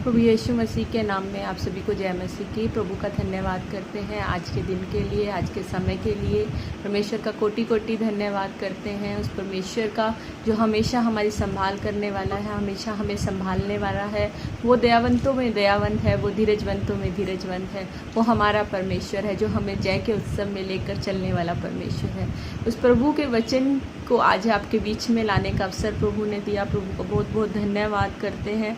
प्रभु यीशु मसीह के नाम में आप सभी को जय मसीह की। प्रभु का धन्यवाद करते हैं आज के दिन के लिए, आज के समय के लिए। परमेश्वर का कोटि कोटि धन्यवाद करते हैं उस परमेश्वर का जो हमेशा हमारी संभाल करने वाला है, हमेशा हमें संभालने वाला है। वो दयावंतों में दयावंत है, वो धीरजवंतों में धीरजवंत है। वो हमारा परमेश्वर है जो हमें जय के उत्सव में लेकर चलने वाला परमेश्वर है। उस प्रभु के वचन को आज आपके बीच में लाने का अवसर प्रभु ने दिया। प्रभु को बहुत बहुत धन्यवाद करते हैं।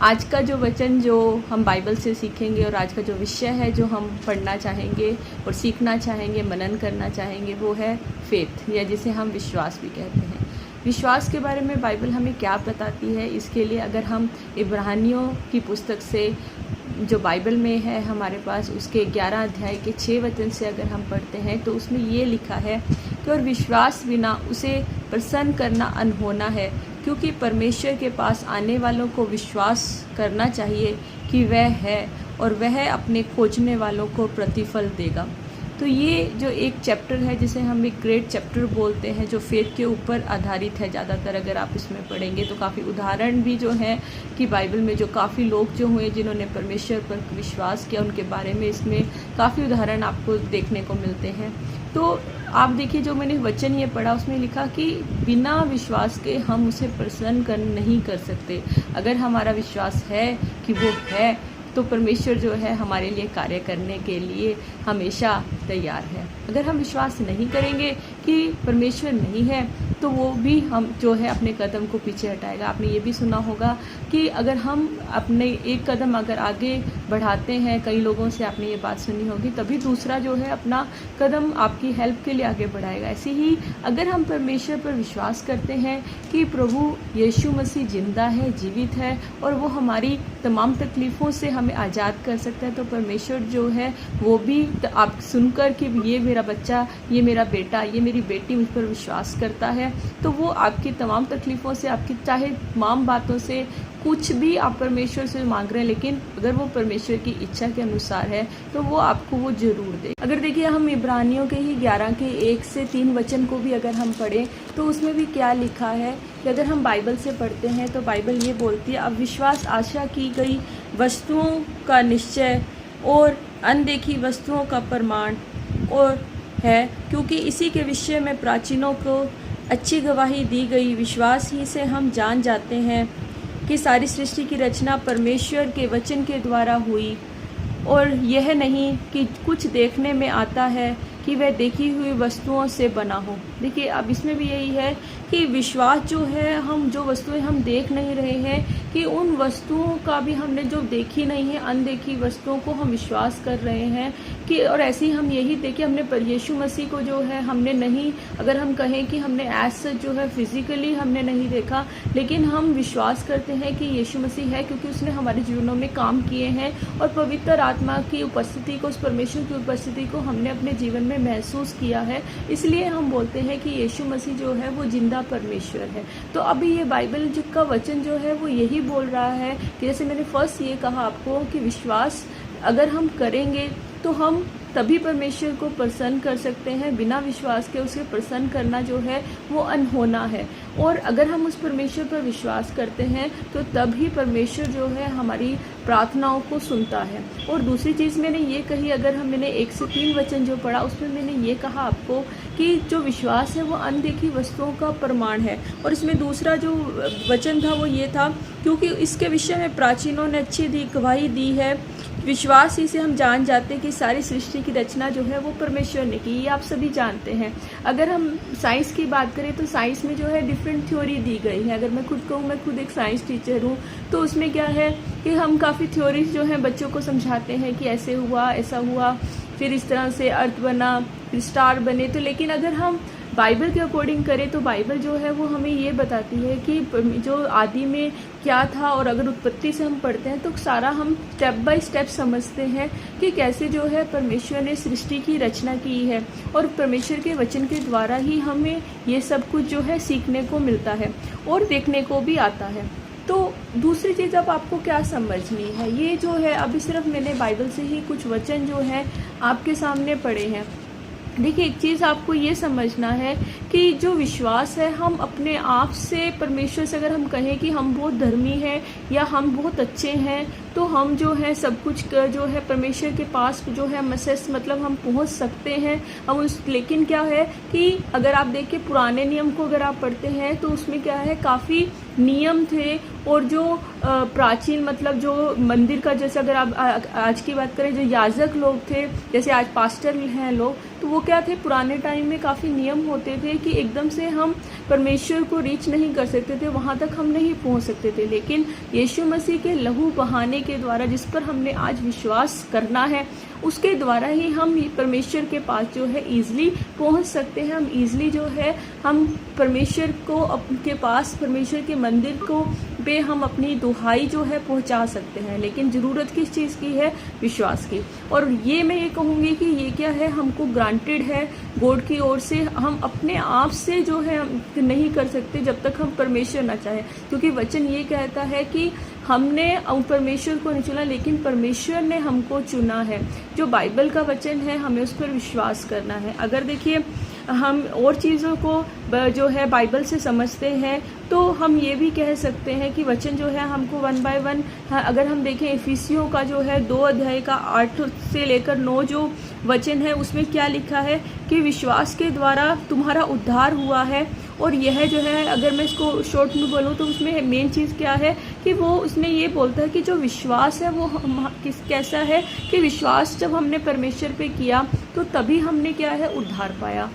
आज का जो वचन जो हम बाइबल से सीखेंगे और आज का जो विषय है जो हम पढ़ना चाहेंगे और सीखना चाहेंगे, मनन करना चाहेंगे, वो है फेथ, या जिसे हम विश्वास भी कहते हैं। विश्वास के बारे में बाइबल हमें क्या बताती है, इसके लिए अगर हम इब्रानियों की पुस्तक से जो बाइबल में है हमारे पास, उसके 11 अध्याय के 6 वचन से अगर हम पढ़ते हैं तो उसमें ये लिखा है कि और विश्वास बिना उसे प्रसन्न करना अनहोना है, क्योंकि परमेश्वर के पास आने वालों को विश्वास करना चाहिए कि वह है और वह अपने खोजने वालों को प्रतिफल देगा। तो ये जो एक चैप्टर है जिसे हम एक ग्रेट चैप्टर बोलते हैं, जो फेथ के ऊपर आधारित है। ज़्यादातर अगर आप इसमें पढ़ेंगे तो काफ़ी उदाहरण भी जो हैं कि बाइबल में जो काफ़ी लोग जो हुए जिन्होंने परमेश्वर पर विश्वास किया, उनके बारे में इसमें काफ़ी उदाहरण आपको देखने को मिलते हैं। तो आप देखिए, जो मैंने वचन ये पढ़ा उसमें लिखा कि बिना विश्वास के हम उसे प्रसन्न नहीं कर सकते। अगर हमारा विश्वास है कि वो है तो परमेश्वर जो है हमारे लिए कार्य करने के लिए हमेशा तैयार है। अगर हम विश्वास नहीं करेंगे कि परमेश्वर नहीं है तो वो भी हम जो है अपने कदम को पीछे हटाएगा। आपने ये भी सुना होगा कि अगर हम अपने एक कदम अगर आगे बढ़ाते हैं, कई लोगों से आपने ये बात सुनी होगी, तभी दूसरा जो है अपना कदम आपकी हेल्प के लिए आगे बढ़ाएगा। ऐसे ही अगर हम परमेश्वर पर विश्वास करते हैं कि प्रभु यीशु मसीह जिंदा है, जीवित है और वो हमारी तमाम तकलीफ़ों से हमें आज़ाद कर सकता है, तो परमेश्वर जो है वो भी आप सुनकर कि ये मेरा बच्चा, ये मेरा बेटा, ये मेरी बेटी मुझ पर विश्वास करता है, तो वो आपकी तमाम तकलीफ़ों से, आपकी चाहे तमाम बातों से, कुछ भी आप परमेश्वर से मांग रहे हैं, लेकिन अगर वो परमेश्वर की इच्छा के अनुसार है तो वो आपको वो जरूर दे। अगर देखिए हम इब्रानियों के ही 11 के 1 से 3 वचन को भी अगर हम पढ़ें तो उसमें भी क्या लिखा है कि अगर हम बाइबल से पढ़ते हैं तो बाइबल ये बोलती है, अब विश्वास आशा की गई वस्तुओं का निश्चय और अनदेखी वस्तुओं का प्रमाण और है, क्योंकि इसी के विषय में प्राचीनों को अच्छी गवाही दी गई। विश्वास ही से हम जान जाते हैं कि सारी सृष्टि की रचना परमेश्वर के वचन के द्वारा हुई, और यह नहीं कि कुछ देखने में आता है कि वह देखी हुई वस्तुओं से बना हो। देखिए, अब इसमें भी यही है कि विश्वास जो है, हम जो वस्तुएं हम देख नहीं रहे हैं कि उन वस्तुओं का भी हमने जो देखी नहीं है, अनदेखी वस्तुओं को हम विश्वास कर रहे हैं कि, और ऐसे ही हम यही देखें, हमने पर यीशु मसीह को जो है हमने नहीं, अगर हम कहें कि हमने ऐसा जो है फिजिकली हमने नहीं देखा, लेकिन हम विश्वास करते हैं कि यीशु मसीह है, क्योंकि उसने हमारे जीवनों में काम किए हैं और पवित्र आत्मा की उपस्थिति को, उस परमेश्वर की उपस्थिति को हमने अपने जीवन में महसूस किया है। इसलिए हम बोलते हैं कि यीशु मसीह जो है वो जिंदा परमेश्वर है। तो अभी ये बाइबल का वचन जो है वो यही बोल रहा है कि जैसे मैंने फर्स्ट ये कहा आपको कि विश्वास अगर हम करेंगे तो हम तभी परमेश्वर को प्रसन्न कर सकते हैं। बिना विश्वास के उसे प्रसन्न करना जो है वो अनहोना है। और अगर हम उस परमेश्वर पर विश्वास करते हैं तो तभी परमेश्वर जो है हमारी प्रार्थनाओं को सुनता है। और दूसरी चीज़ मैंने ये कही, अगर मैंने 1 से 3 वचन जो पढ़ा उसमें मैंने ये कहा आपको कि जो विश्वास है वो अनदेखी वस्तुओं का प्रमाण है। और इसमें दूसरा जो वचन था वो ये था, क्योंकि इसके विषय में प्राचीनों ने अच्छी गवाही दी है। विश्वास ही से हम जान जाते हैं कि सारी सृष्टि की रचना जो है वो परमेश्वर ने की। ये आप सभी जानते हैं। अगर हम साइंस की बात करें तो साइंस में जो है डिफरेंट थ्योरी दी गई है। अगर मैं खुद कहूँ, मैं खुद एक साइंस टीचर हूँ, तो उसमें क्या है कि हम काफ़ी थ्योरीज जो हैं बच्चों को समझाते हैं कि ऐसे हुआ, ऐसा हुआ, फिर इस तरह से अर्थ बना, फिर स्टार बने। तो लेकिन अगर हम बाइबल के अकॉर्डिंग करें तो बाइबल जो है वो हमें ये बताती है कि जो आदि में क्या था, और अगर उत्पत्ति से हम पढ़ते हैं तो सारा हम स्टेप बाय स्टेप समझते हैं कि कैसे जो है परमेश्वर ने सृष्टि की रचना की है, और परमेश्वर के वचन के द्वारा ही हमें ये सब कुछ जो है सीखने को मिलता है और देखने को भी आता है। तो दूसरी चीज़ अब आपको क्या समझनी है, ये जो है अभी सिर्फ मैंने बाइबल से ही कुछ वचन जो है आपके सामने पढ़े हैं, देखिए, एक चीज़ आपको ये समझना है कि जो विश्वास है, हम अपने आप से परमेश्वर से अगर हम कहें कि हम बहुत धर्मी हैं या हम बहुत अच्छे हैं, तो हम जो है सब कुछ जो है परमेश्वर के पास जो है मैसेज मतलब हम पहुंच सकते हैं हम उस। लेकिन क्या है कि अगर आप देखिए पुराने नियम को अगर आप पढ़ते हैं तो उसमें क्या है, काफ़ी नियम थे। और जो प्राचीन मतलब जो मंदिर का, जैसे अगर आप आज की बात करें, जो याजक लोग थे, जैसे आज पास्टर हैं लोग, तो वो क्या थे, पुराने टाइम में काफ़ी नियम होते थे कि एकदम से हम परमेश्वर को रीच नहीं कर सकते थे, वहाँ तक हम नहीं पहुँच सकते थे। लेकिन यीशु मसीह के लहू बहाने के द्वारा, जिस पर हमने आज विश्वास करना है, उसके द्वारा ही हम परमेश्वर के पास जो है ईजिली पहुंच सकते हैं। हम ईजिली जो है हम परमेश्वर को के पास, परमेश्वर के मंदिर को पे हम अपनी दुहाई जो है पहुंचा सकते हैं। लेकिन ज़रूरत किस चीज़ की है? विश्वास की। और ये मैं ये कहूँगी कि ये क्या है, हमको ग्रांटेड है गॉड की ओर से। हम अपने आप से जो है नहीं कर सकते जब तक हम परमेश्वर ना चाहे, क्योंकि वचन ये कहता है कि हमने परमेश्वर को नहीं चुना, लेकिन परमेश्वर ने हमको चुना है। जो बाइबल का वचन है, हमें उस पर विश्वास करना है। अगर देखिए हम और चीज़ों को जो है बाइबल से समझते हैं, तो हम ये भी कह सकते हैं कि वचन जो है हमको 1 बाय 1, अगर हम देखें इफिसियों का जो है 2 अध्याय का 8 से लेकर 9 जो वचन है, उसमें क्या लिखा है कि विश्वास के द्वारा तुम्हारा उद्धार हुआ है। और यह जो है, अगर मैं इसको शॉर्ट में बोलूँ तो उसमें मेन चीज़ क्या है कि वो उसमें ये बोलता है कि जो विश्वास है वो कैसा है कि विश्वास जब हमने परमेश्वर पे किया तो तभी हमने क्या है, उद्धार पाया।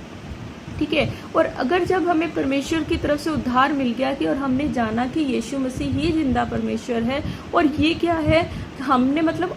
ठीक है। और अगर जब हमें परमेश्वर की तरफ से उद्धार मिल गया कि और हमने जाना कि यीशु मसीह ही जिंदा परमेश्वर है, और ये क्या है, हमने मतलब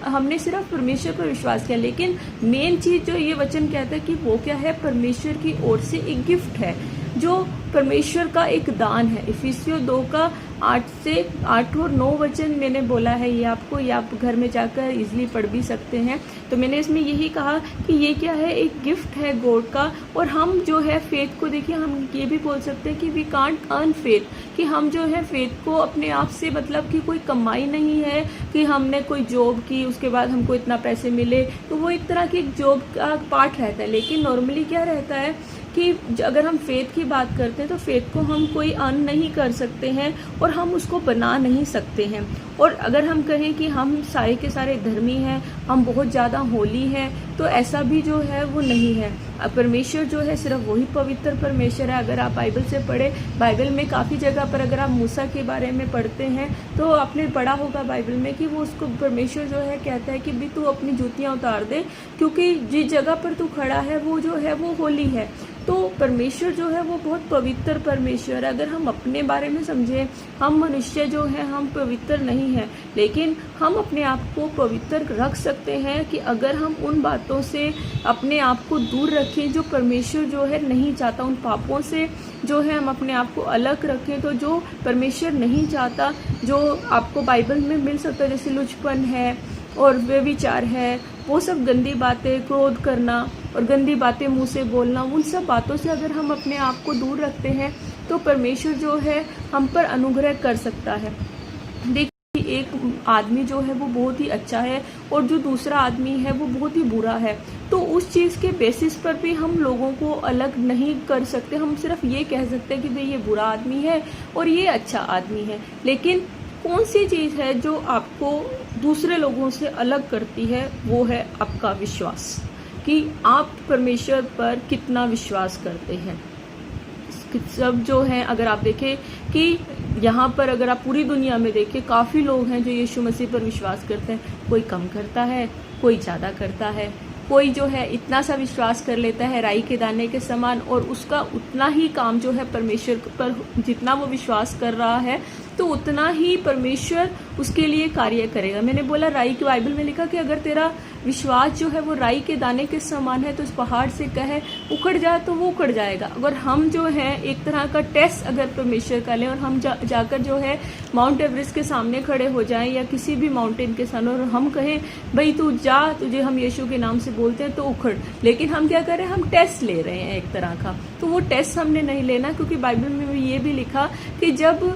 हमने सिर्फ परमेश्वर पर विश्वास किया, लेकिन मेन चीज़ जो ये वचन कहता है कि वो क्या है, परमेश्वर की ओर से एक गिफ्ट है, जो परमेश्वर का एक दान है। इफिसियों 2 का 8 और 9 वचन मैंने बोला है, ये आपको, ये आप घर में जाकर इजीली पढ़ भी सकते हैं। तो मैंने इसमें यही कहा कि ये क्या है, एक गिफ्ट है गॉड का। और हम जो है फेथ को देखिए, हम ये भी बोल सकते हैं कि वी कांट अर्न फेथ, कि हम जो है फेथ को अपने आप से, मतलब कि कोई कमाई नहीं है कि हमने कोई जॉब की उसके बाद हमको इतना पैसे मिले, तो वो एक तरह की एक जॉब का पार्ट रहता है। लेकिन नॉर्मली क्या रहता है कि अगर हम फेथ की बात करते हैं तो फेथ को हम कोई अर्न नहीं कर सकते हैं और हम उसको बना नहीं सकते हैं। और अगर हम कहें कि हम सारे के सारे धर्मी हैं, हम बहुत ज़्यादा होली हैं, तो ऐसा भी जो है वो नहीं है। परमेश्वर जो है सिर्फ वही पवित्र परमेश्वर है। अगर आप बाइबल से पढ़े, बाइबल में काफ़ी जगह पर अगर आप मूसा के बारे में पढ़ते हैं तो आपने पढ़ा होगा बाइबल में कि वो उसको परमेश्वर जो है कहता है कि भी तू अपनी जूतियाँ उतार दे, क्योंकि जिस जगह पर तू खड़ा है वो जो है वो होली है। तो परमेश्वर जो है वो बहुत पवित्र परमेश्वर है। अगर हम अपने बारे में समझें, हम मनुष्य जो है हम पवित्र नहीं हैं, लेकिन हम अपने आप को पवित्र रख सकते हैं कि अगर हम उन बातों से अपने आप को दूर रखें जो परमेश्वर जो है नहीं चाहता, उन पापों से जो है हम अपने आप को अलग रखें। तो जो परमेश्वर नहीं चाहता, जो आपको बाइबल में मिल सकता है, जैसे लुचपन है और व्यभिचार है, वो सब गंदी बातें, क्रोध करना और गंदी बातें मुंह से बोलना, उन सब बातों से अगर हम अपने आप को दूर रखते हैं तो परमेश्वर जो है हम पर अनुग्रह कर सकता है। देखिए, एक आदमी जो है वो बहुत ही अच्छा है और जो दूसरा आदमी है वो बहुत ही बुरा है, तो उस चीज़ के बेसिस पर भी हम लोगों को अलग नहीं कर सकते। हम सिर्फ ये कह सकते हैं कि भाई ये बुरा आदमी है और ये अच्छा आदमी है। लेकिन कौन सी चीज़ है जो आपको दूसरे लोगों से अलग करती है? वो है आपका विश्वास, कि आप परमेश्वर पर कितना विश्वास करते हैं। सब जो हैं, अगर आप देखें कि यहाँ पर अगर आप पूरी दुनिया में देखें, काफ़ी लोग हैं जो यीशु मसीह पर विश्वास करते हैं। कोई कम करता है, कोई ज़्यादा करता है, कोई जो है इतना सा विश्वास कर लेता है राई के दाने के समान, और उसका उतना ही काम जो है परमेश्वर पर, जितना वो विश्वास कर रहा है तो उतना ही परमेश्वर उसके लिए कार्य करेगा। मैंने बोला राई की बाइबल में लिखा कि अगर तेरा विश्वास जो है वो राई के दाने के समान है तो इस पहाड़ से कहे उखड़ जा तो वो उखड़ जाएगा। अगर हम जो है एक तरह का टेस्ट अगर परमेश्वर का लें और हम जाकर जो है माउंट एवरेस्ट के सामने खड़े हो जाएं या किसी भी माउंटेन के सामने और हम कहें भाई तू जा, तुझे हम यीशु के नाम से बोलते हैं तो उखड़, लेकिन हम क्या कर रहे हैं, हम टेस्ट ले रहे हैं एक तरह का। तो वो टेस्ट हमने नहीं लेना, क्योंकि बाइबल में भी ये भी लिखा कि जब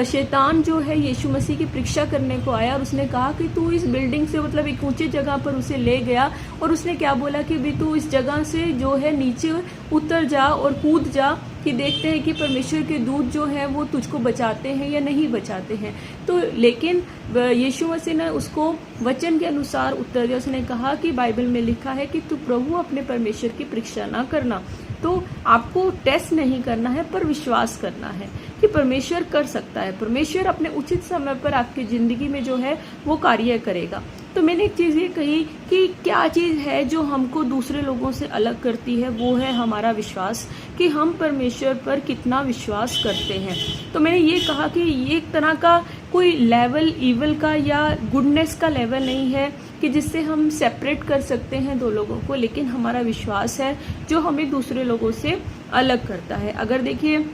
शैतान जो है यीशु मसीह की परीक्षा करने को आया और उसने कहा कि तू इस बिल्डिंग से, मतलब एक ऊंची जगह पर उसे ले गया और उसने क्या बोला कि भी तू इस जगह से जो है नीचे उतर जा और कूद जा, कि देखते हैं कि परमेश्वर के दूत जो है वो तुझको बचाते हैं या नहीं बचाते हैं। तो लेकिन यीशु मसीह ने उसको वचन के अनुसार उत्तर दिया। उसने कहा कि बाइबल में लिखा है कि तू प्रभु अपने परमेश्वर की परीक्षा ना करना। तो आपको टेस्ट नहीं करना है पर विश्वास करना है कि परमेश्वर कर सकता है। परमेश्वर अपने उचित समय पर आपकी ज़िंदगी में जो है वो कार्य करेगा। तो मैंने एक चीज़ ये कही कि क्या चीज़ है जो हमको दूसरे लोगों से अलग करती है, वो है हमारा विश्वास, कि हम परमेश्वर पर कितना विश्वास करते हैं। तो मैंने ये कहा कि ये एक तरह का कोई लेवल ईवल का या गुडनेस का लेवल नहीं है कि जिससे हम सेपरेट कर सकते हैं दो लोगों को, लेकिन हमारा विश्वास है जो हमें दूसरे लोगों से अलग करता है। अगर देखिए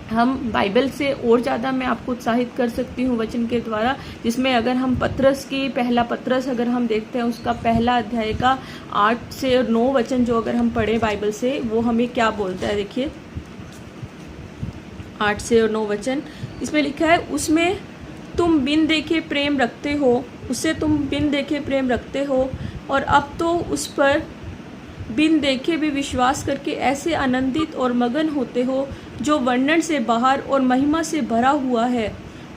हम बाइबल से और ज़्यादा मैं आपको उत्साहित कर सकती हूँ वचन के द्वारा, जिसमें अगर हम पतरस की पहला पतरस अगर हम देखते हैं उसका पहला अध्याय का 8 से 9 वचन जो अगर हम पढ़े बाइबल से, वो हमें क्या बोलता है। देखिए 8 से 9 वचन इसमें लिखा है, उसमें तुम बिन देखे प्रेम रखते हो, उससे तुम बिन देखे प्रेम रखते हो, और अब तो उस पर बिन देखे भी विश्वास करके ऐसे आनंदित और मगन होते हो जो वर्णन से बाहर और महिमा से भरा हुआ है,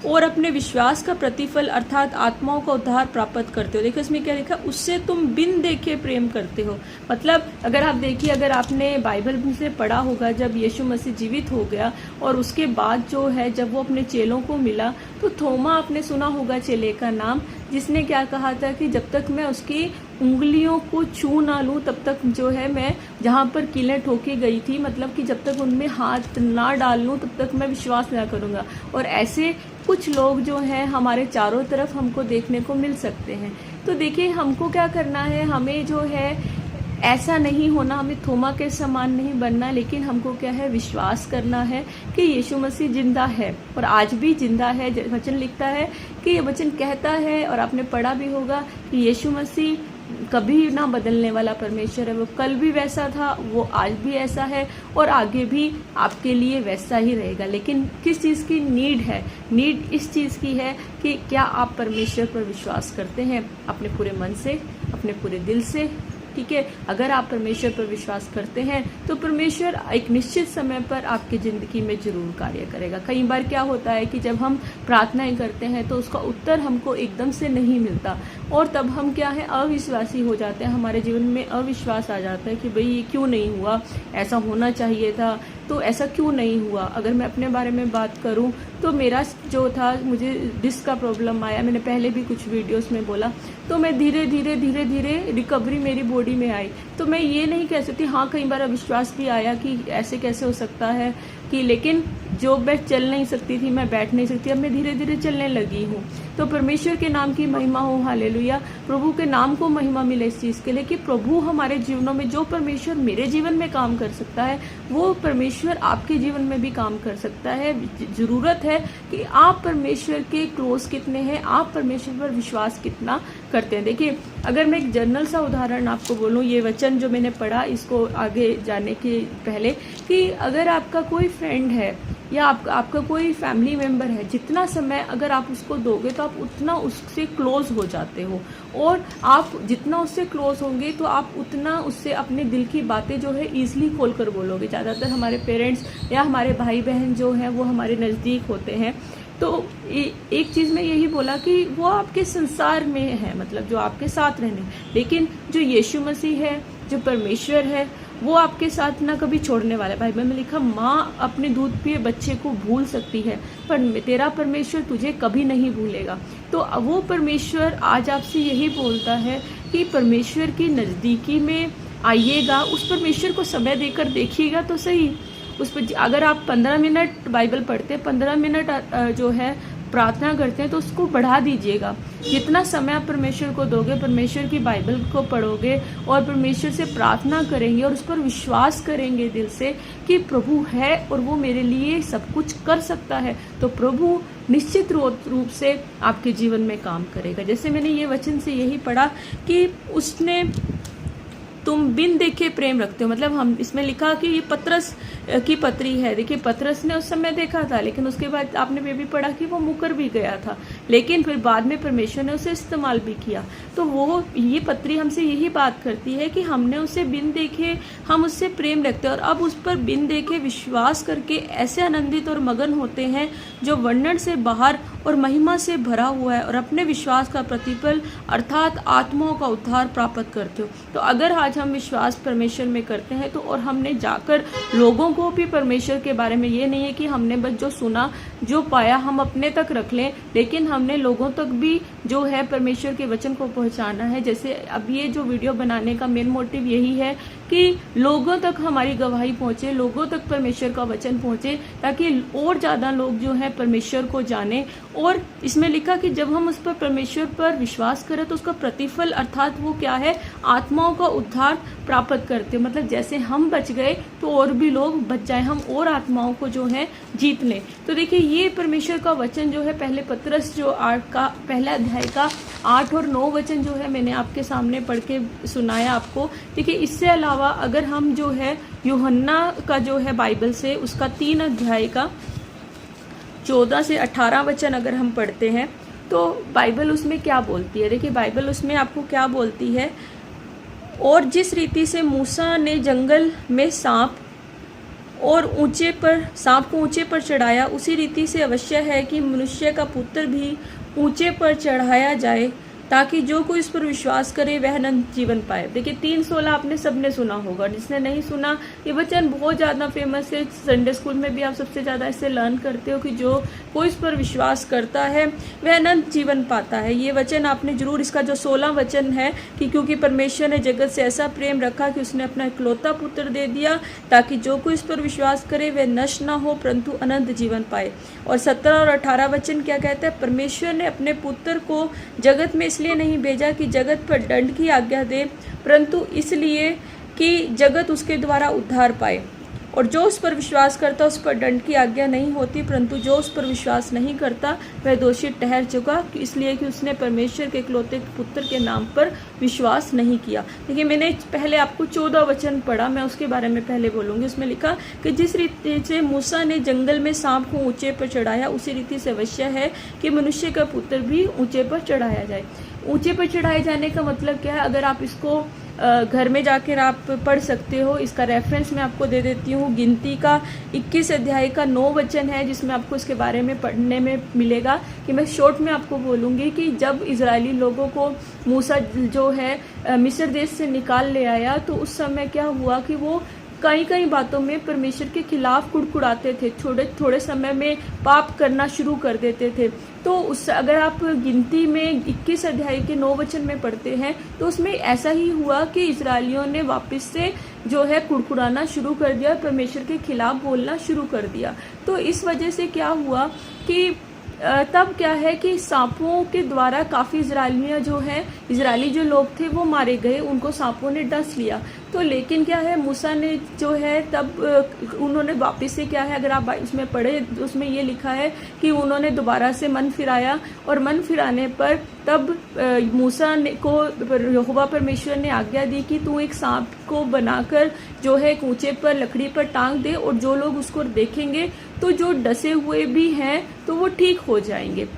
और अपने विश्वास का प्रतिफल अर्थात आत्माओं का उद्धार प्राप्त करते हो। देखो इसमें क्या लिखा, उससे तुम बिन देखे प्रेम करते हो। मतलब अगर आप देखिए, अगर आपने बाइबल से पढ़ा होगा, जब यीशु मसीह जीवित हो गया और उसके बाद जो है जब वो अपने चेलों को मिला, तो थोमा आपने सुना होगा चेले का नाम, जिसने क्या कहा था कि जब तक मैं उसकी उंगलियों को छू ना लूं तब तक जो है मैं जहाँ पर कीलें ठोकी गई थी, मतलब कि जब तक उनमें हाथ ना डाल लूं तब तक मैं विश्वास ना करूँगा। और ऐसे कुछ लोग जो हैं हमारे चारों तरफ हमको देखने को मिल सकते हैं। तो देखिए हमको क्या करना है, हमें जो है ऐसा नहीं होना, हमें थोमा के समान नहीं बनना, लेकिन हमको क्या है विश्वास करना है कि यीशु मसीह जिंदा है और आज भी जिंदा है। वचन लिखता है कि ये वचन कहता है, और आपने पढ़ा भी होगा कि यीशु मसीह कभी ना बदलने वाला परमेश्वर है। वो कल भी वैसा था, वो आज भी ऐसा है और आगे भी आपके लिए वैसा ही रहेगा। लेकिन किस चीज़ की नीड है? नीड इस चीज़ की है कि क्या आप परमेश्वर पर विश्वास करते हैं अपने पूरे मन से, अपने पूरे दिल से। ठीक है, अगर आप परमेश्वर पर विश्वास करते हैं तो परमेश्वर एक निश्चित समय पर आपकी ज़िंदगी में जरूर कार्य करेगा। कई बार क्या होता है कि जब हम प्रार्थनाएं करते हैं तो उसका उत्तर हमको एकदम से नहीं मिलता, और तब हम क्या है अविश्वासी हो जाते हैं। हमारे जीवन में अविश्वास आ जाता है कि भाई ये क्यों नहीं हुआ, ऐसा होना चाहिए था, तो ऐसा क्यों नहीं हुआ। अगर मैं अपने बारे में बात करूं तो मेरा जो था, मुझे डिस्क का प्रॉब्लम आया, मैंने पहले भी कुछ वीडियोस में बोला, तो मैं धीरे धीरे रिकवरी मेरी बॉडी में आई। तो मैं ये नहीं कह सकती, हाँ कई बार अविश्वास भी आया कि ऐसे कैसे हो सकता है कि, लेकिन जो मैं चल नहीं सकती थी, मैं बैठ नहीं सकती, अब मैं धीरे धीरे चलने लगी हूँ। तो परमेश्वर के नाम की महिमा हो, हालेलुया। प्रभु के नाम को महिमा मिले इस चीज़ के लिए कि प्रभु हमारे जीवनों में, जो परमेश्वर मेरे जीवन में काम कर सकता है वो परमेश्वर आपके जीवन में भी काम कर सकता है। ज़रूरत है कि आप परमेश्वर के क्लोज कितने हैं, आप परमेश्वर पर विश्वास कितना करते हैं। देखिए अगर मैं एक जनरल सा उदाहरण आपको बोलूँ, ये वचन जो मैंने पढ़ा इसको आगे जाने के पहले, कि अगर आपका कोई फ्रेंड है या आपका कोई फैमिली मेम्बर है, जितना समय अगर आप उसको दोगे तो आप उतना उससे क्लोज हो जाते हो, और आप जितना उससे क्लोज होंगे तो आप उतना उससे अपने दिल की बातें जो है ईजिली खोल कर बोलोगे। ज़्यादातर हमारे पेरेंट्स या हमारे भाई बहन जो हैं वो हमारे नज़दीक होते हैं। तो एक चीज़ में यही बोला कि वो आपके संसार में है, मतलब जो आपके साथ रहने, लेकिन जो यीशु मसीह है, जो परमेश्वर है, वो आपके साथ ना कभी छोड़ने वाला है। बाइबल में लिखा, माँ अपने दूध पिए बच्चे को भूल सकती है पर तेरा परमेश्वर तुझे कभी नहीं भूलेगा। तो वो परमेश्वर आज आपसे यही बोलता है कि परमेश्वर की नज़दीकी में आइएगा, उस परमेश्वर को समय देकर देखिएगा तो सही। उस पर अगर आप 15 मिनट बाइबल पढ़ते, 15 मिनट जो है प्रार्थना करते हैं, तो उसको बढ़ा दीजिएगा। जितना समय आप परमेश्वर को दोगे, परमेश्वर की बाइबल को पढ़ोगे और परमेश्वर से प्रार्थना करेंगे और उस पर विश्वास करेंगे दिल से कि प्रभु है और वो मेरे लिए सब कुछ कर सकता है, तो प्रभु निश्चित रूप से आपके जीवन में काम करेगा। जैसे मैंने ये वचन से यही पढ़ा कि उसने तुम बिन देखे प्रेम रखते हो। मतलब हम इसमें लिखा कि ये पतरस की पत्री है। देखिए पतरस ने उस समय देखा था, लेकिन उसके बाद आपने ये भी पढ़ा कि वो मुकर भी गया था, लेकिन फिर बाद में परमेश्वर ने उसे इस्तेमाल भी किया। तो वो ये पत्री हमसे यही बात करती है कि हमने उसे बिन देखे हम उससे प्रेम रखते हैं, और अब उस पर बिन देखे विश्वास करके ऐसे आनंदित और मगन होते हैं जो वर्णन से बाहर और महिमा से भरा हुआ है, और अपने विश्वास का प्रतिफल अर्थात आत्माओं का उद्धार प्राप्त करते हो। तो अगर आज हम विश्वास परमेश्वर में करते हैं तो और हमने जाकर लोगों को भी परमेश्वर के बारे में, ये नहीं है कि हमने बस जो सुना जो पाया हम अपने तक रख लें, लेकिन हमने लोगों तक भी जो है परमेश्वर के वचन को पहुंचाना है। जैसे अब ये जो वीडियो बनाने का मेन मोटिव यही है कि लोगों तक हमारी गवाही पहुंचे, लोगों तक परमेश्वर का वचन पहुंचे, ताकि और ज़्यादा लोग जो है परमेश्वर को जाने। और इसमें लिखा कि जब हम उस पर परमेश्वर पर विश्वास करें तो उसका प्रतिफल अर्थात वो क्या है, आत्माओं का उद्धार प्राप्त करते। मतलब जैसे हम बच गए तो और भी लोग बच जाए, हम और आत्माओं को जो है जीत लें। तो देखिए ये परमेश्वर का वचन जो है पहले पतरस जो 8 का पहला अध्याय का 8 और 9 वचन जो है मैंने आपके सामने पढ़ के सुनाया आपको। देखिए इससे अलावा अगर हम जो है यूहन्ना का जो है बाइबल से उसका 3 अध्याय का 14 से 18 वचन अगर हम पढ़ते हैं तो बाइबल उसमें क्या बोलती है। देखिए बाइबल उसमें आपको क्या बोलती है, और जिस रीति से मूसा ने जंगल में सांप को ऊंचे पर चढ़ाया, उसी रीति से अवश्य है कि मनुष्य का पुत्र भी ऊंचे पर चढ़ाया जाए, ताकि जो कोई इस पर विश्वास करे वह अनंत जीवन पाए। देखिए 3:16 आपने सबने सुना होगा, जिसने नहीं सुना ये वचन बहुत ज़्यादा फेमस है। संडे स्कूल में भी आप सबसे ज़्यादा इससे लर्न करते हो कि जो कोई इस पर विश्वास करता है वह अनंत जीवन पाता है। ये वचन आपने जरूर, इसका जो 16 वचन है कि क्योंकि परमेश्वर ने जगत से ऐसा प्रेम रखा कि उसने अपना इकलौता पुत्र दे दिया, ताकि जो कोई इस पर विश्वास करे वह नष्ट ना हो परंतु अनंत जीवन पाए। और 17 और 18 वचन क्या कहता है, परमेश्वर ने अपने पुत्र को जगत में इसलिए नहीं भेजा कि जगत पर दंड की आज्ञा दे, परंतु इसलिए कि जगत उसके द्वारा उद्धार पाए। और जो उस पर विश्वास करता उस पर दंड की आज्ञा नहीं होती, परंतु जो उस पर विश्वास नहीं करता वह दोषी ठहर चुका, इसलिए कि उसने परमेश्वर के इकलौते पुत्र के नाम पर विश्वास नहीं किया। देखिए मैंने पहले आपको 14 वचन पढ़ा, मैं उसके बारे में पहले बोलूँगी। उसमें लिखा कि जिस रीति से मूसा ने जंगल में सांप को ऊंचे पर चढ़ाया, उसी रीति से अवश्य है कि मनुष्य का पुत्र भी ऊंचे पर चढ़ाया जाए। ऊंचे पर चढ़ाए जाने का मतलब क्या है, अगर आप इसको घर में जाकर आप पढ़ सकते हो। इसका रेफरेंस मैं आपको दे देती हूँ। गिनती का 21 अध्याय का 9 वचन है, जिसमें आपको इसके बारे में पढ़ने में मिलेगा। कि मैं शॉर्ट में आपको बोलूँगी कि जब इजरायली लोगों को मूसा जो है मिस्र देश से निकाल ले आया, तो उस समय क्या हुआ कि वो कई बातों में परमेश्वर के खिलाफ कुड़कुड़ाते थे, थोड़े समय में पाप करना शुरू कर देते थे। तो उस अगर आप गिनती में 21 अध्याय के 9 वचन में पढ़ते हैं तो उसमें ऐसा ही हुआ कि इजरायलियों ने वापस से जो है कुड़कुड़ाना शुरू कर दिया, परमेश्वर के खिलाफ बोलना शुरू कर दिया। तो इस वजह से क्या हुआ कि तब क्या है कि सांपों के द्वारा काफ़ी इजरायली जो लोग थे वो मारे गए, उनको सांपों ने डस लिया। तो लेकिन क्या है, मूसा ने जो है तब उन्होंने वापस से क्या है, अगर आप उसमें पढ़े तो उसमें ये लिखा है कि उन्होंने दोबारा से मन फिराया, और मन फिराने पर तब मूसा को यहोवा परमेश्वर ने आज्ञा दी कि तू एक सांप को बनाकर जो है एक ऊंचे पर लकड़ी पर टांग दे, और जो लोग उसको देखेंगे तो जो डसे हुए भी हैं तो वो ठीक हो जाएंगे।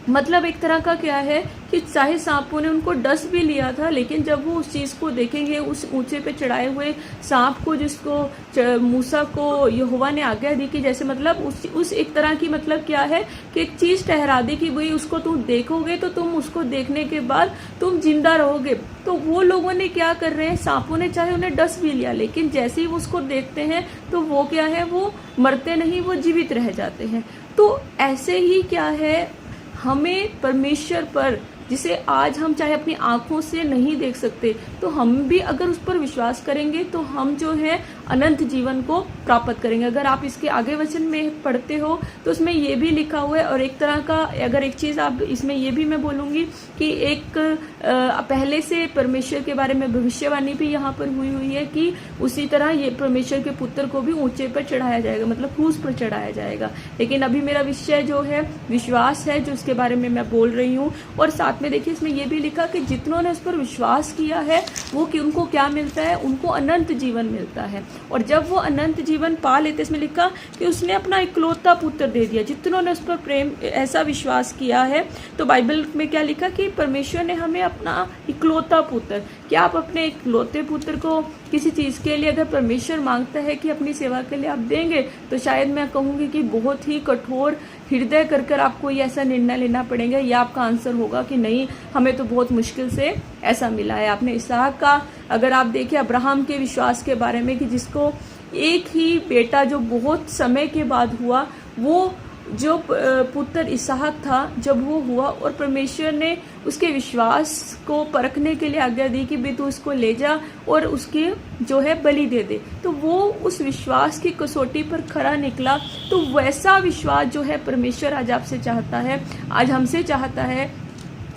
मतलब एक तरह का क्या है कि चाहे सांपों ने उनको डस भी लिया था, लेकिन जब वो उस चीज़ को देखेंगे, उस ऊंचे पे चढ़ाए हुए सांप को, जिसको मूसा को यहोवा ने आज्ञा दी कि जैसे मतलब उस एक तरह की मतलब क्या है कि एक चीज़ ठहरा दी कि भाई उसको तुम देखोगे तो तुम उसको देखने के बाद तुम जिंदा रहोगे। तो वो लोगों ने क्या कर रहे हैं, सांपों ने चाहे उन्हें डस भी लिया, लेकिन जैसे ही वो उसको देखते हैं तो वो क्या है, वो मरते नहीं, वो जीवित रह जाते हैं। तो ऐसे ही क्या है, हमें परमेश्वर पर, जिसे आज हम चाहे अपनी आंखों से नहीं देख सकते, तो हम भी अगर उस पर विश्वास करेंगे तो हम जो है अनंत जीवन को प्राप्त करेंगे। अगर आप इसके आगे वचन में पढ़ते हो तो उसमें ये भी लिखा हुआ है। और एक तरह का अगर एक चीज़ आप इसमें ये भी मैं बोलूँगी कि एक पहले से परमेश्वर के बारे में भविष्यवाणी भी यहाँ पर हुई है कि उसी तरह ये परमेश्वर के पुत्र को भी ऊंचे पर चढ़ाया जाएगा, मतलब क्रूस पर चढ़ाया जाएगा। लेकिन अभी मेरा विषय जो है विश्वास है, जो उसके बारे में मैं बोल रही हूँ। और साथ में देखिए इसमें यह भी लिखा कि जितनों ने उस पर विश्वास किया है वो कि उनको क्या मिलता है, उनको अनंत जीवन मिलता है। और जब वो अनंत जीवन पा लेते, इसमें लिखा कि उसने अपना इकलौता पुत्र दे दिया। जितनों ने उस पर प्रेम ऐसा विश्वास किया है, तो बाइबल में क्या लिखा कि परमेश्वर ने हमें अपना इकलौता पुत्र, क्या आप अपने इकलौते पुत्र को किसी चीज़ के लिए अगर परमेश्वर मांगता है कि अपनी सेवा के लिए आप देंगे, तो शायद मैं कहूँगी कि बहुत ही कठोर हृदय कर आपको ये ऐसा निर्णय लेना पड़ेगा। या आपका आंसर होगा कि नहीं, हमें तो बहुत मुश्किल से ऐसा मिला है। आपने इसहाक का अगर आप देखें अब्राहम के विश्वास के बारे में कि जिसको एक ही बेटा जो बहुत समय के बाद हुआ, वो जो पुत्र इसहाक था जब वो हुआ और परमेश्वर ने उसके विश्वास को परखने के लिए आज्ञा दी कि भी तू उसको ले जा और उसकी जो है बलि दे दे, तो वो उस विश्वास की कसौटी पर खरा निकला। तो वैसा विश्वास जो है परमेश्वर आज आपसे चाहता है, आज हमसे चाहता है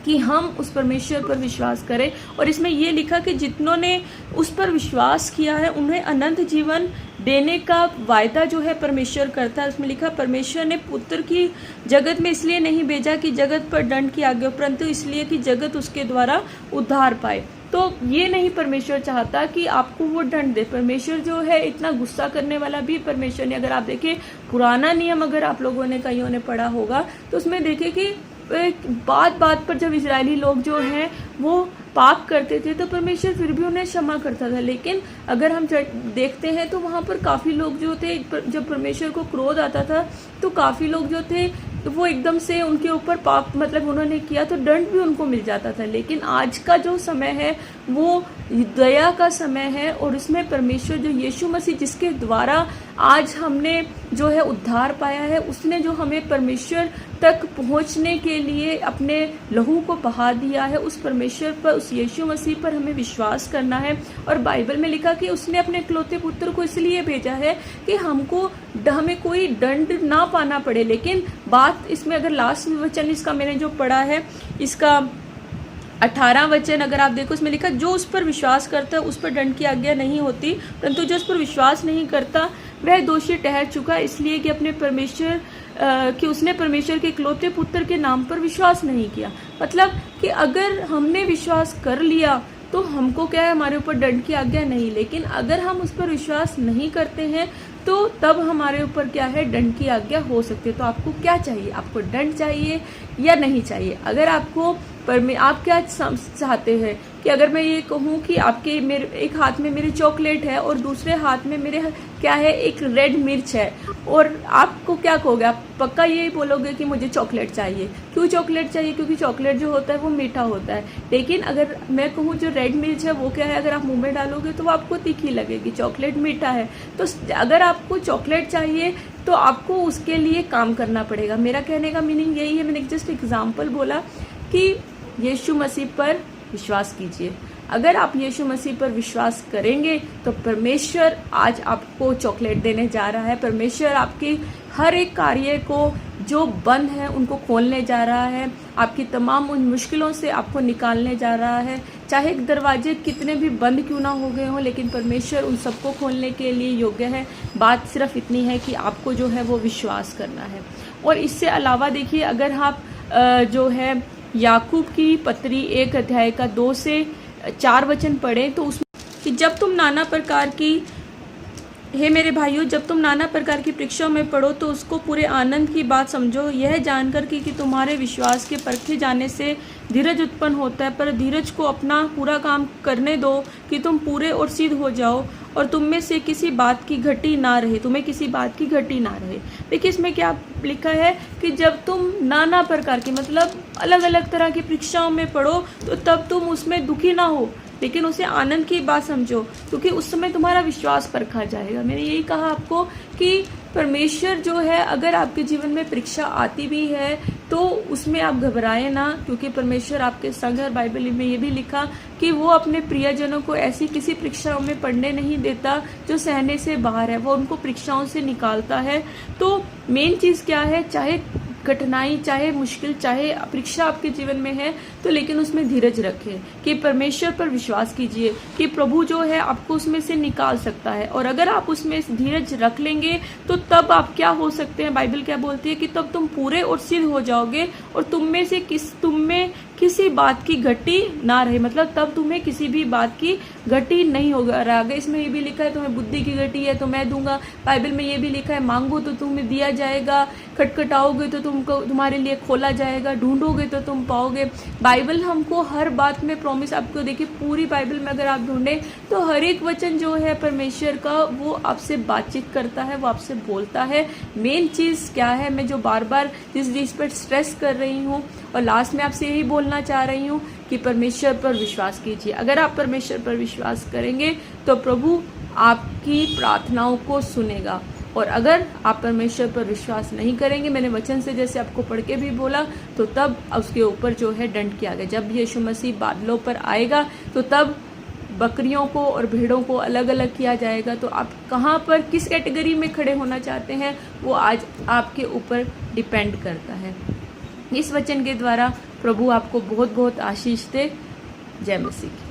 कि हम उस परमेश्वर पर विश्वास करें। और इसमें ये लिखा कि जितनों ने उस पर विश्वास किया है उन्हें अनंत जीवन देने का वायदा जो है परमेश्वर करता है। उसमें लिखा परमेश्वर ने पुत्र की जगत में इसलिए नहीं भेजा कि जगत पर दंड की आज्ञा, परंतु इसलिए कि जगत उसके द्वारा उद्धार पाए। तो ये नहीं परमेश्वर चाहता कि आपको वो दंड दे। परमेश्वर जो है इतना गुस्सा करने वाला भी परमेश्वर ने, अगर आप देखें पुराना नियम अगर आप लोगों ने कईयों ने पढ़ा होगा तो उसमें देखें कि बात बात पर जब इजरायली लोग जो हैं वो पाप करते थे तो परमेश्वर फिर भी उन्हें क्षमा करता था। लेकिन अगर हम देखते हैं तो वहाँ पर काफ़ी लोग जो थे, जब परमेश्वर को क्रोध आता था तो काफ़ी लोग जो थे वो एकदम से उनके ऊपर पाप मतलब उन्होंने किया तो दंड भी उनको मिल जाता था। लेकिन आज का जो समय है वो दया का समय है और इसमें परमेश्वर जो यीशु मसीह जिसके द्वारा आज हमने जो है उद्धार पाया है, उसने जो हमें परमेश्वर तक पहुंचने के लिए अपने लहू को बहा दिया है, उस परमेश्वर पर, उस यीशु मसीह पर हमें विश्वास करना है। और बाइबल में लिखा कि उसने अपने इकलौते पुत्र को इसलिए भेजा है कि हमें कोई दंड ना पाना पड़े। लेकिन बात इसमें अगर लास्ट वचन इसका मैंने जो पढ़ा है, इसका 18 वचन अगर आप देखो, उसमें लिखा जो उस पर विश्वास करता है उस पर दंड की आज्ञा नहीं होती, परंतु जो उस पर विश्वास नहीं करता वह दोषी ठहर चुका, इसलिए कि अपने परमेश्वर कि उसने परमेश्वर के इकलौते पुत्र के नाम पर विश्वास नहीं किया। मतलब कि अगर हमने विश्वास कर लिया तो हमको क्या है, हमारे ऊपर दंड की आज्ञा नहीं। लेकिन अगर हम उस पर विश्वास नहीं करते हैं तो तब हमारे ऊपर क्या है, दंड की आज्ञा हो सकती है। तो आपको क्या चाहिए, आपको दंड चाहिए या नहीं चाहिए? अगर आपको आप क्या चाहते हैं कि अगर मैं ये कहूँ कि आपके मेरे एक हाथ में मेरी चॉकलेट है और दूसरे हाथ में मेरे क्या है, एक रेड मिर्च है, और आपको क्या कहोगे? आप पक्का यही बोलोगे कि मुझे चॉकलेट चाहिए। क्यों चॉकलेट चाहिए? क्योंकि चॉकलेट जो होता है वो मीठा होता है। लेकिन अगर मैं कहूँ जो रेड मिर्च है वो क्या है, अगर आप मुंह में डालोगे तो वो आपको तीखी लगेगी, चॉकलेट मीठा है। तो अगर आपको चॉकलेट चाहिए तो आपको उसके लिए काम करना पड़ेगा। मेरा कहने का मीनिंग यही है, मैंने जस्ट एग्जाम्पल बोला कि यीशु मसीह पर विश्वास कीजिए। अगर आप यीशु मसीह पर विश्वास करेंगे तो परमेश्वर आज आपको चॉकलेट देने जा रहा है। परमेश्वर आपके हर एक कार्य को जो बंद है उनको खोलने जा रहा है, आपकी तमाम उन मुश्किलों से आपको निकालने जा रहा है। चाहे दरवाजे कितने भी बंद क्यों ना हो गए हों, लेकिन परमेश्वर उन सबको खोलने के लिए योग्य है। बात सिर्फ इतनी है कि आपको जो है वो विश्वास करना है। और इससे अलावा देखिए, अगर आप जो है याकूब की पत्री 1 अध्याय का 2 से 4 वचन पढ़ें तो उसमें कि जब तुम नाना प्रकार की, हे मेरे भाइयों, जब तुम नाना प्रकार की परीक्षाओं में पढ़ो तो उसको पूरे आनंद की बात समझो, यह जानकर कि तुम्हारे विश्वास के परखे जाने से धीरज उत्पन्न होता है। पर धीरज को अपना पूरा काम करने दो कि तुम पूरे और सिद्ध हो जाओ और तुम में से किसी बात की घटी ना रहे, तुम्हें किसी बात की घटी ना रहे। देखिए इसमें क्या लिखा है कि जब तुम नाना प्रकार की मतलब अलग अलग तरह की परीक्षाओं में पढ़ो तो तब तुम उसमें दुखी ना हो, लेकिन उसे आनंद की बात समझो, क्योंकि उस समय तुम्हारा विश्वास परखा जाएगा। मैंने यही कहा आपको कि परमेश्वर जो है, अगर आपके जीवन में परीक्षा आती भी है तो उसमें आप घबराएं ना, क्योंकि परमेश्वर आपके संग है। और बाइबल में ये भी लिखा कि वो अपने प्रियजनों को ऐसी किसी परीक्षाओं में पढ़ने नहीं देता जो सहने से बाहर है, वो उनको परीक्षाओं से निकालता है। तो मेन चीज क्या है, चाहे कठिनाई, चाहे मुश्किल, चाहे परीक्षा आपके जीवन में है, तो लेकिन उसमें धीरज रखें कि परमेश्वर पर विश्वास कीजिए कि प्रभु जो है आपको उसमें से निकाल सकता है। और अगर आप उसमें धीरज रख लेंगे तो तब आप क्या हो सकते हैं, बाइबल क्या बोलती है कि तब तुम पूरे और सिद्ध हो जाओगे और तुम में किसी बात की घटी ना रहे, मतलब तब तुम्हें किसी भी बात की घटी नहीं होगा। आगे इसमें ये भी लिखा है तुम्हें बुद्धि की घटी है तो मैं दूंगा। बाइबल में ये भी लिखा है मांगो तो तुम्हें दिया जाएगा, खटखटाओगे तो तुम्हारे लिए खोला जाएगा, ढूंढोगे तो तुम पाओगे। बाइबल हमको हर बात में प्रॉमिस, आपको देखिए पूरी बाइबल में अगर आप ढूंढें तो हर एक वचन जो है परमेश्वर का वो आपसे बातचीत करता है, वो आपसे बोलता है। मेन चीज क्या है, मैं जो बार बार जिस पर स्ट्रेस कर रही हूँ और लास्ट में आपसे यही बोलना चाह रही हूँ कि परमेश्वर पर विश्वास कीजिए। अगर आप परमेश्वर पर विश्वास करेंगे तो प्रभु आपकी प्रार्थनाओं को सुनेगा। और अगर आप परमेश्वर पर विश्वास नहीं करेंगे, मैंने वचन से जैसे आपको पढ़ के भी बोला, तो तब उसके ऊपर जो है दंड किया गया। जब यीशु मसीह बादलों पर आएगा तो तब बकरियों को और भेड़ों को अलग अलग किया जाएगा। तो आप कहाँ पर किस कैटेगरी में खड़े होना चाहते हैं वो आज आपके ऊपर डिपेंड करता है। इस वचन के द्वारा प्रभु आपको बहुत बहुत आशीष दे। जय मसीह।